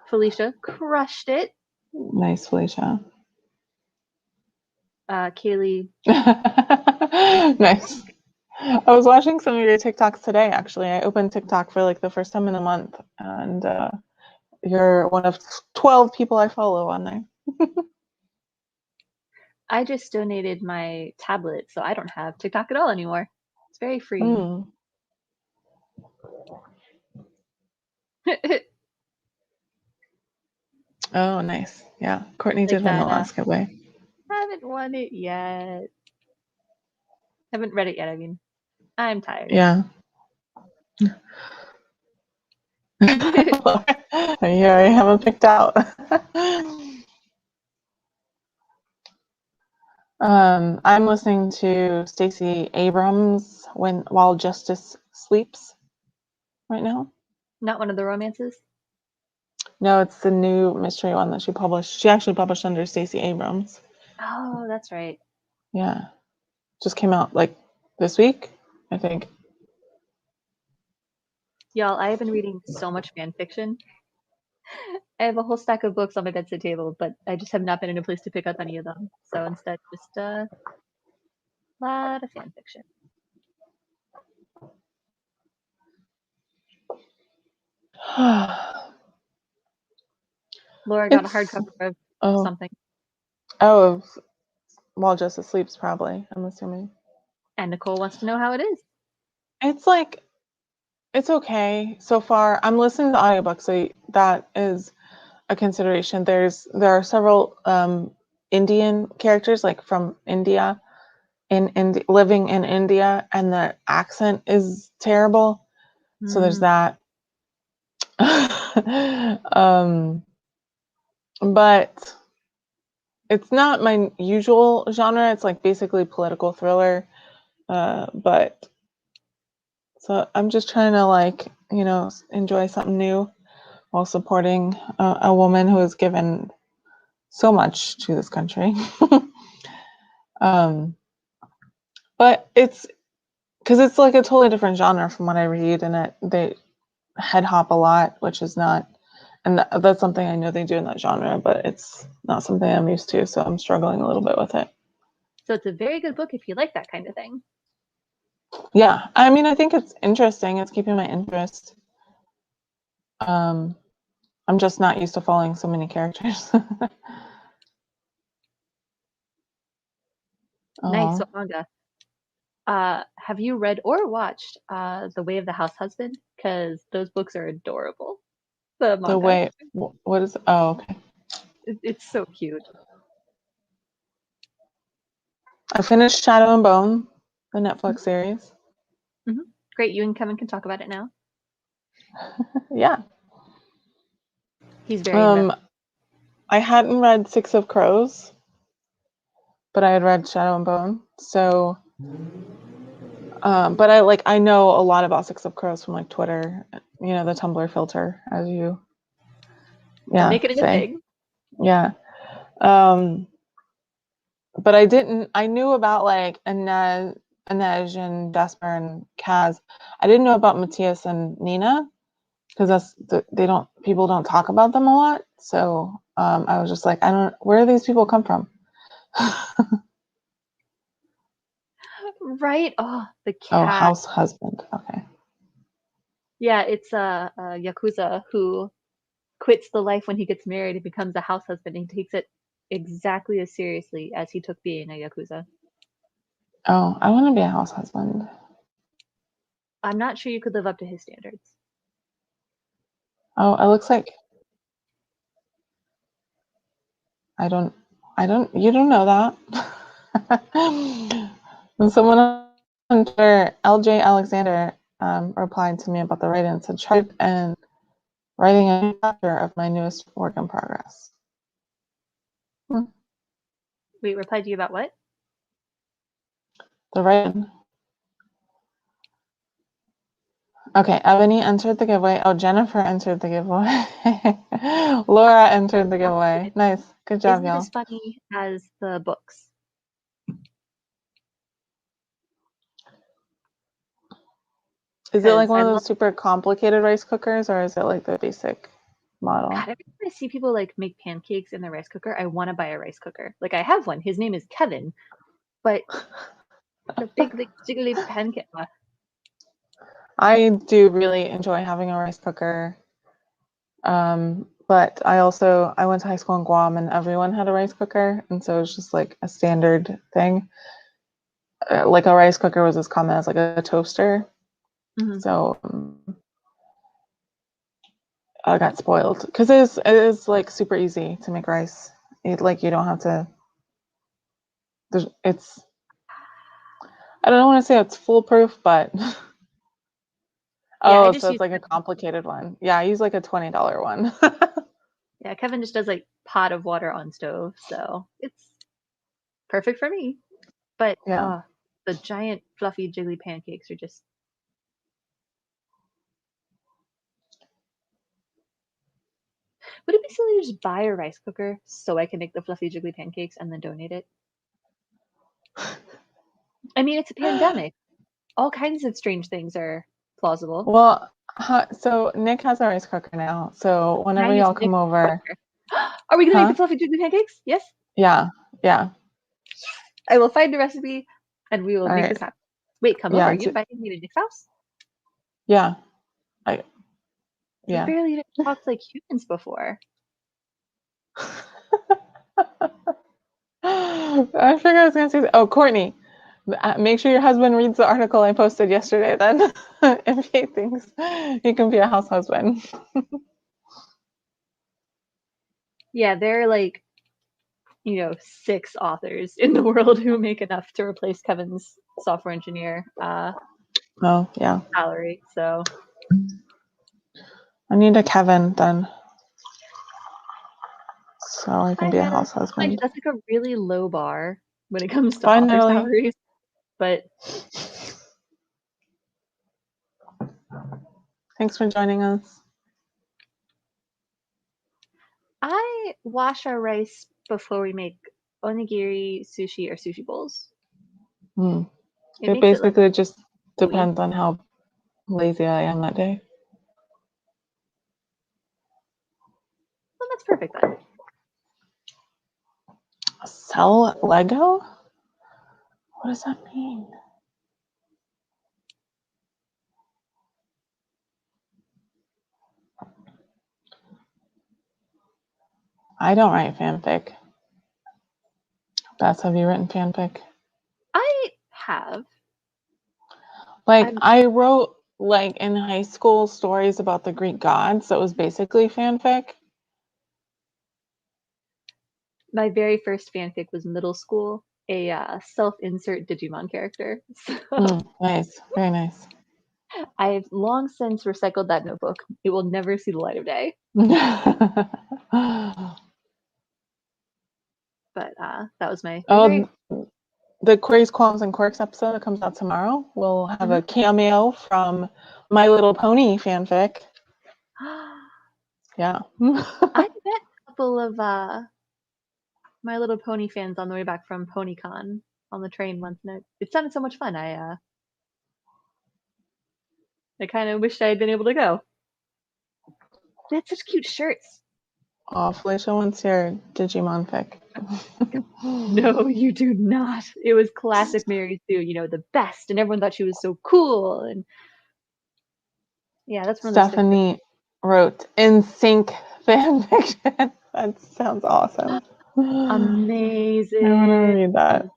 [SPEAKER 2] Felicia crushed it.
[SPEAKER 1] Nice, Felicia.
[SPEAKER 2] Kaylee.
[SPEAKER 1] Nice. I was watching some of your TikToks today, actually. I opened TikTok for like the first time in a month, and you're one of 12 people I follow on there.
[SPEAKER 2] I just donated my tablet, so I don't have TikTok at all anymore. It's very free.
[SPEAKER 1] Oh, nice. Yeah, Courtney did win the last giveaway.
[SPEAKER 2] Haven't won it yet. Haven't read it yet, I mean. I'm tired.
[SPEAKER 1] Yeah. Yeah, I haven't picked out. I'm listening to Stacey Abrams' While Justice Sleeps right now.
[SPEAKER 2] Not one of the romances?
[SPEAKER 1] No, it's the new mystery one that she published. She actually published under Stacey Abrams.
[SPEAKER 2] Oh, that's right.
[SPEAKER 1] Yeah. Just came out like this week, I think.
[SPEAKER 2] Y'all, I have been reading so much fan fiction. I have a whole stack of books on my bedside table, but I just have not been in a place to pick up any of them. So instead, just a lot of fan fiction. Laura got a hardcover of something.
[SPEAKER 1] Oh, While Justice Sleeps, probably, I'm assuming.
[SPEAKER 2] And Nicole wants to know how it is.
[SPEAKER 1] It's like, it's okay so far. I'm listening to audiobooks, so that is a consideration. There are several Indian characters, like from India, living in India, and the accent is terrible. So there's that. But it's not my usual genre. It's like basically political thriller. But so I'm just trying to like, enjoy something new while supporting a woman who has given so much to this country. But it's because it's like a totally different genre from what I read, and they head hop a lot, which is not And that's something I know they do in that genre, but it's not something I'm used to, so I'm struggling a little bit with it.
[SPEAKER 2] So it's a very good book if you like that kind of thing.
[SPEAKER 1] Yeah, I mean, I think it's interesting. It's keeping my interest. I'm just not used to following so many characters.
[SPEAKER 2] Nice.
[SPEAKER 1] Oh,
[SPEAKER 2] What manga? Have you read or watched The Way of the House Husband? Because those books are adorable. The
[SPEAKER 1] the
[SPEAKER 2] manga.
[SPEAKER 1] way, what is, oh, okay.
[SPEAKER 2] It's so cute.
[SPEAKER 1] I finished Shadow and Bone, the Netflix series.
[SPEAKER 2] Mm-hmm. Great. You and Kevin can talk about it now.
[SPEAKER 1] Yeah.
[SPEAKER 2] He's very invested.
[SPEAKER 1] I hadn't read Six of Crows, but I had read Shadow and Bone. So, but I know a lot about Six of Crows from like Twitter, the Tumblr filter, as you,
[SPEAKER 2] I'm making it a
[SPEAKER 1] say.
[SPEAKER 2] thing.
[SPEAKER 1] Yeah. But I knew about like Inej and Jasper and Kaz. I didn't know about Matthias and Nina because people don't talk about them a lot. So I was just like, where do these people come from?
[SPEAKER 2] Right? Oh, the
[SPEAKER 1] Oh,
[SPEAKER 2] cat.
[SPEAKER 1] house husband. Okay.
[SPEAKER 2] Yeah, it's a Yakuza who quits the life when he gets married and becomes a house husband. And he takes it exactly as seriously as he took being a Yakuza.
[SPEAKER 1] Oh, I want to be a house husband.
[SPEAKER 2] I'm not sure you could live up to his standards.
[SPEAKER 1] Oh, it looks like you don't know that. When someone on Twitter, LJ Alexander, replied to me about the write-in, said, try and writing a new chapter of my newest work in progress.
[SPEAKER 2] Wait, replied to you about what?
[SPEAKER 1] The write-in. Okay, Ebony entered the giveaway. Oh, Jennifer entered the giveaway. Laura entered the giveaway. Nice. Good job,
[SPEAKER 2] Isn't it
[SPEAKER 1] y'all.
[SPEAKER 2] as funny as the books?
[SPEAKER 1] Is it like
[SPEAKER 2] Because
[SPEAKER 1] one
[SPEAKER 2] I
[SPEAKER 1] of
[SPEAKER 2] love,
[SPEAKER 1] those super complicated rice cookers, or is it like the basic model?
[SPEAKER 2] God, every time I see people like make pancakes in their rice cooker, I want to buy a rice cooker. Like I have one. His name is Kevin, but the big like jiggly pancake.
[SPEAKER 1] I do really enjoy having a rice cooker. But I went to high school in Guam and everyone had a rice cooker. And so it's just like a standard thing. Like a rice cooker was as common as like a toaster.
[SPEAKER 2] Mm-hmm.
[SPEAKER 1] So I got spoiled because it is like super easy to make rice. You don't have to, I don't want to say it's foolproof, but
[SPEAKER 2] Yeah, I
[SPEAKER 1] oh,
[SPEAKER 2] just
[SPEAKER 1] so it's
[SPEAKER 2] use
[SPEAKER 1] like a complicated one. Yeah, I use like a $20 one.
[SPEAKER 2] yeah, Kevin just does like pot of water on stove, so it's perfect for me. But
[SPEAKER 1] Yeah.
[SPEAKER 2] the giant fluffy jiggly pancakes are just would it be silly to just buy a rice cooker so I can make the fluffy jiggly pancakes and then donate it? I mean, it's a pandemic. All kinds of strange things are plausible.
[SPEAKER 1] Well, so Nick has a rice cooker now. So
[SPEAKER 2] Can I
[SPEAKER 1] whenever
[SPEAKER 2] use
[SPEAKER 1] y'all come
[SPEAKER 2] Nick's
[SPEAKER 1] over,
[SPEAKER 2] cooker? Are we gonna make the
[SPEAKER 1] huh?
[SPEAKER 2] fluffy jiggly pancakes? Yes.
[SPEAKER 1] Yeah, yeah.
[SPEAKER 2] I will find the recipe and we will
[SPEAKER 1] All
[SPEAKER 2] make
[SPEAKER 1] right.
[SPEAKER 2] this happen. Wait, come over.
[SPEAKER 1] Yeah,
[SPEAKER 2] Are you inviting me to Nick's house?
[SPEAKER 1] yeah, I,
[SPEAKER 2] We
[SPEAKER 1] yeah.
[SPEAKER 2] barely even talked like humans before.
[SPEAKER 1] I figured I was gonna say. Oh, Courtney, make sure your husband reads the article I posted yesterday. Then, if he thinks he can be a house husband.
[SPEAKER 2] Yeah, there are like, 6 authors in the world who make enough to replace Kevin's software engineer
[SPEAKER 1] Oh, yeah.
[SPEAKER 2] salary. So
[SPEAKER 1] I need a Kevin then, so I can
[SPEAKER 2] hi
[SPEAKER 1] be a
[SPEAKER 2] Natalie.
[SPEAKER 1] house
[SPEAKER 2] Mind you,
[SPEAKER 1] husband.
[SPEAKER 2] that's like a really low bar when it comes to
[SPEAKER 1] Bye,
[SPEAKER 2] author
[SPEAKER 1] Natalie.
[SPEAKER 2] salaries. But
[SPEAKER 1] Thanks for joining us.
[SPEAKER 2] I wash our rice before we make onigiri, sushi, or sushi bowls. It
[SPEAKER 1] It
[SPEAKER 2] makes it like
[SPEAKER 1] basically just
[SPEAKER 2] gooey.
[SPEAKER 1] depends on how lazy I am that day.
[SPEAKER 2] perfect then.
[SPEAKER 1] Sell Lego? What does that mean? I don't write fanfic. Bess, have you written fanfic?
[SPEAKER 2] I have.
[SPEAKER 1] Like, I wrote, like, in high school, stories about the Greek gods. So it was basically fanfic.
[SPEAKER 2] My very first fanfic was middle school, a self-insert Digimon character. So
[SPEAKER 1] Nice. Very nice.
[SPEAKER 2] I've long since recycled that notebook. It will never see the light of day. But that was my very...
[SPEAKER 1] The Queries, Qualms, and Quirks episode that comes out tomorrow will have a cameo from My Little Pony fanfic. Yeah.
[SPEAKER 2] I met a couple of My Little Pony fans on the way back from PonyCon on the train once, and it sounded so much fun. I kind of wished I had been able to go. They had such cute shirts.
[SPEAKER 1] Oh, Felicia wants your Digimon fic.
[SPEAKER 2] No, you do not. It was classic Mary Sue, the best, and everyone thought she was so cool. And yeah, that's one of those things.
[SPEAKER 1] Stephanie wrote In Sync fanfiction. That sounds awesome.
[SPEAKER 2] Amazing.
[SPEAKER 1] I want to read that.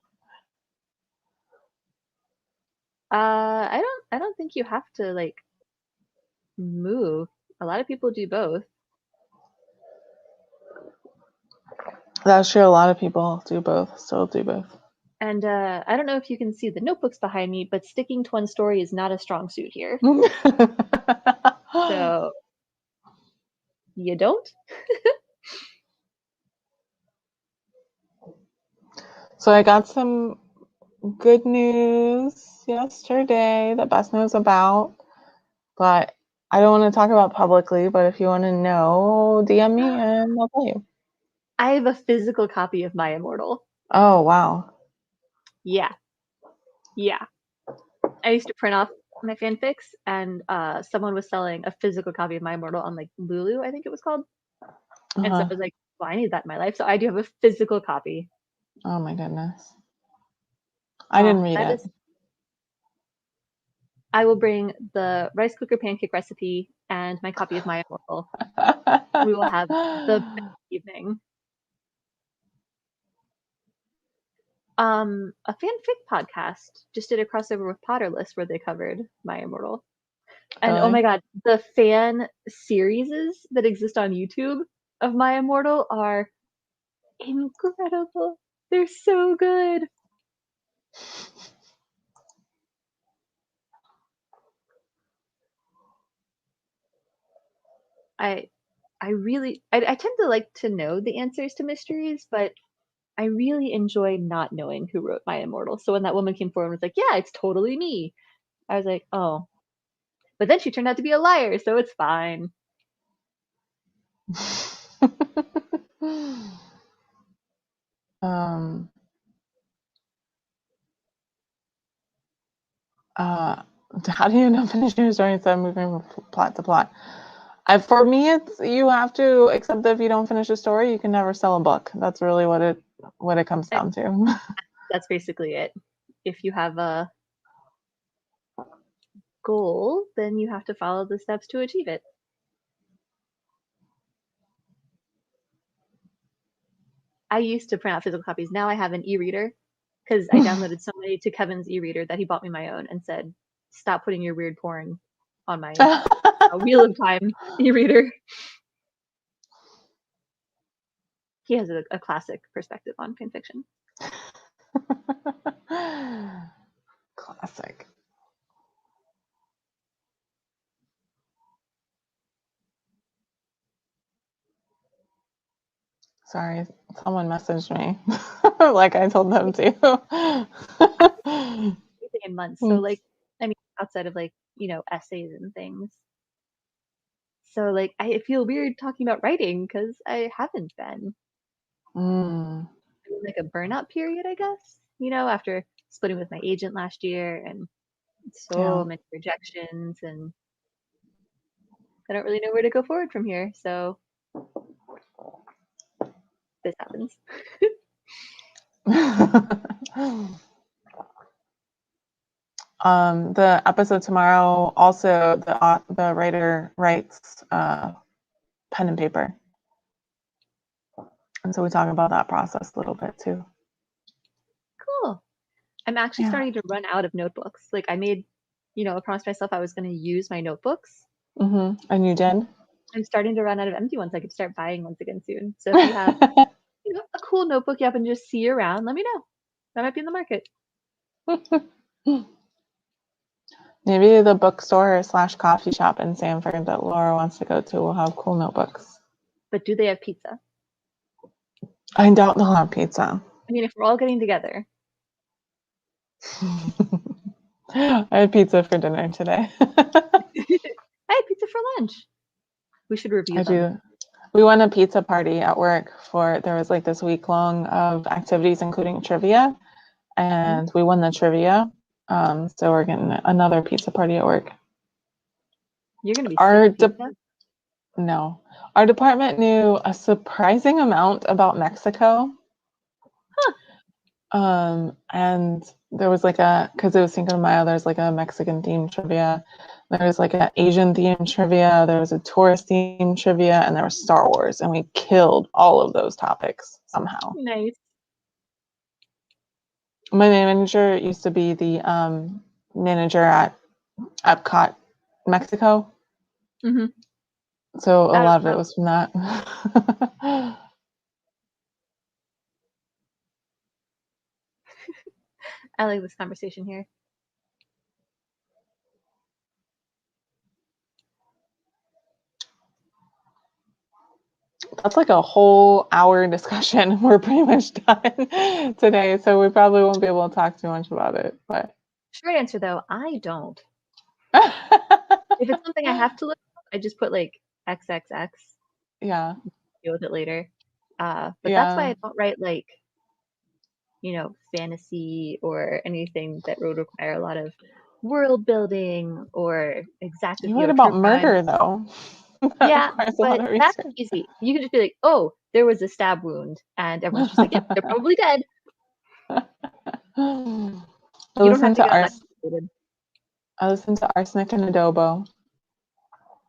[SPEAKER 2] I don't think you have to like move. A lot of people do both.
[SPEAKER 1] That's true. A lot of people do both. Still do both.
[SPEAKER 2] And I don't know if you can see the notebooks behind me, but sticking to one story is not a strong suit here. So you don't?
[SPEAKER 1] So I got some good news yesterday that Bess knows about, but I don't want to talk about publicly, but if you want to know, DM me and I'll tell you.
[SPEAKER 2] I have a physical copy of My Immortal.
[SPEAKER 1] Oh, wow.
[SPEAKER 2] Yeah. Yeah. I used to print off my fanfics, and someone was selling a physical copy of My Immortal on like Lulu, I think it was called. And so I was like, well, I need that in my life. So I do have a physical copy.
[SPEAKER 1] Oh my goodness. I didn't read it.
[SPEAKER 2] I will bring the rice cooker pancake recipe and my copy of My Immortal. We will have the best evening. A fanfic podcast just did a crossover with Potterless where they covered My Immortal. And
[SPEAKER 1] Really?
[SPEAKER 2] oh my god, the fan series that exist on YouTube of My Immortal are incredible. They're so good. I tend to like to know the answers to mysteries, but I really enjoy not knowing who wrote My Immortal. So when that woman came forward and was like, yeah, it's totally me, I was like, oh. But then she turned out to be a liar, so it's fine.
[SPEAKER 1] How do you not finish your story instead of moving from plot to plot? For me, it's you have to accept that if you don't finish a story, you can never sell a book. That's really what it comes down to.
[SPEAKER 2] That's basically it. If you have a goal, then you have to follow the steps to achieve it. I used to print out physical copies. Now I have an e-reader because I downloaded so many to Kevin's e-reader that he bought me my own and said, stop putting your weird porn on my Wheel of Time e-reader. He has a classic perspective on fanfiction.
[SPEAKER 1] Classic. Sorry, someone messaged me like I told them to.
[SPEAKER 2] In months. So like, I mean, outside of like, essays and things. So like, I feel weird talking about writing because I haven't been. Like a burnout period, I guess, after splitting with my agent last year and so many rejections, and I don't really know where to go forward from here. So this happens.
[SPEAKER 1] The episode tomorrow, also the writer writes pen and paper, and so we talk about that process a little bit too.
[SPEAKER 2] Cool. I'm actually
[SPEAKER 1] Yeah.
[SPEAKER 2] starting to run out of notebooks. Like I made, I promised myself I was going to use my notebooks.
[SPEAKER 1] And you did?
[SPEAKER 2] I'm starting to run out of empty ones. I could start buying ones again soon. So if you have, a cool notebook you happen to just see around, let me know. That might be in the market.
[SPEAKER 1] Maybe the bookstore / coffee shop in Sanford that Laura wants to go to will have cool notebooks.
[SPEAKER 2] But do they have pizza?
[SPEAKER 1] I doubt they'll have pizza.
[SPEAKER 2] I mean, if we're all getting together.
[SPEAKER 1] I had pizza for dinner today.
[SPEAKER 2] I had pizza for lunch. We should review them.
[SPEAKER 1] We went a pizza party at work there was like this week long of activities, including trivia, and we won the trivia. So we're getting another pizza party at work.
[SPEAKER 2] You're going to be sick of pizza?
[SPEAKER 1] No. Our department knew a surprising amount about Mexico. And there was because it was Cinco de Mayo, there's like a Mexican themed trivia. There was like an Asian themed trivia. There was a tourist themed trivia, and there was Star Wars. And we killed all of those topics somehow.
[SPEAKER 2] Nice.
[SPEAKER 1] My manager used to be the manager at Epcot, Mexico.
[SPEAKER 2] Mm-hmm.
[SPEAKER 1] So a lot of it was from that.
[SPEAKER 2] I like this conversation here.
[SPEAKER 1] That's like a whole hour discussion. We're pretty much done today, so we probably won't be able to talk too much about it. But
[SPEAKER 2] short answer though, I don't. If it's something I have to look up, I just put like XXX.
[SPEAKER 1] Yeah.
[SPEAKER 2] Deal with it later. But that's why I don't write like, fantasy or anything that would require a lot of world building or exactly.
[SPEAKER 1] You write about murder though.
[SPEAKER 2] Yeah, but that's easy. You can just be like, oh, there was a stab wound, and everyone's just like, yep, they're probably dead.
[SPEAKER 1] I listen to Arsenic and Adobo,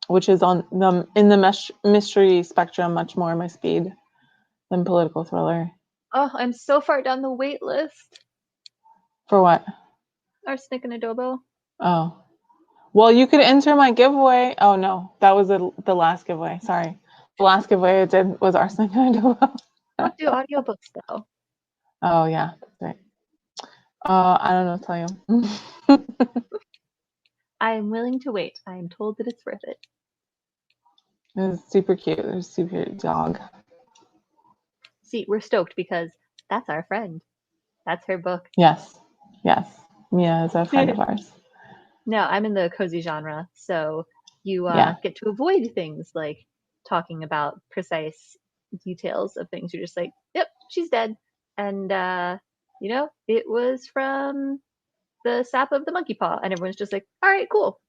[SPEAKER 1] which is in the mystery spectrum much more my speed than political thriller.
[SPEAKER 2] Oh, I'm so far down the wait list.
[SPEAKER 1] For what?
[SPEAKER 2] Arsenic and Adobo.
[SPEAKER 1] Oh. Well, you could enter my giveaway. Oh, no. That was the last giveaway. Sorry. The last giveaway I did was Arsenic and Adobo.
[SPEAKER 2] Don't do audiobooks, though.
[SPEAKER 1] Oh, yeah. That's right. I don't know what to tell you.
[SPEAKER 2] I am willing to wait. I am told that it's worth it.
[SPEAKER 1] It's super cute. There's a super cute dog.
[SPEAKER 2] See, we're stoked because that's our friend. That's her book.
[SPEAKER 1] Yes. Mia is a friend of ours.
[SPEAKER 2] No, I'm in the cozy genre, so you get to avoid things like talking about precise details of things. You're just like, yep, she's dead. And, it was from the sap of the monkey paw. And everyone's just like, all right, cool.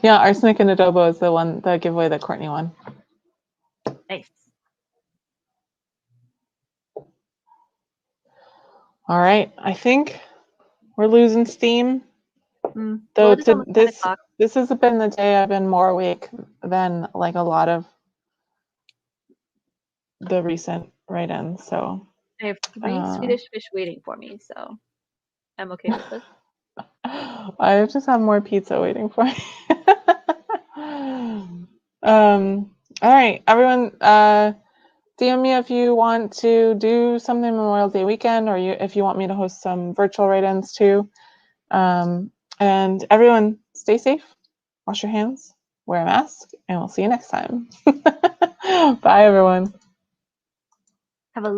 [SPEAKER 1] Yeah, Arsenic and Adobo is the giveaway that Courtney won.
[SPEAKER 2] Nice.
[SPEAKER 1] All right, I think we're losing steam.
[SPEAKER 2] Well,
[SPEAKER 1] This has been the day I've been more awake than like a lot of the recent write-ins. So
[SPEAKER 2] I have 3 Swedish fish waiting for me, so I'm okay with this.
[SPEAKER 1] I just have more pizza waiting for me. All right, everyone. DM me if you want to do something Memorial Day weekend, or if you want me to host some virtual write-ins too. And everyone, stay safe, wash your hands, wear a mask, and we'll see you next time. Bye, everyone.
[SPEAKER 2] Have a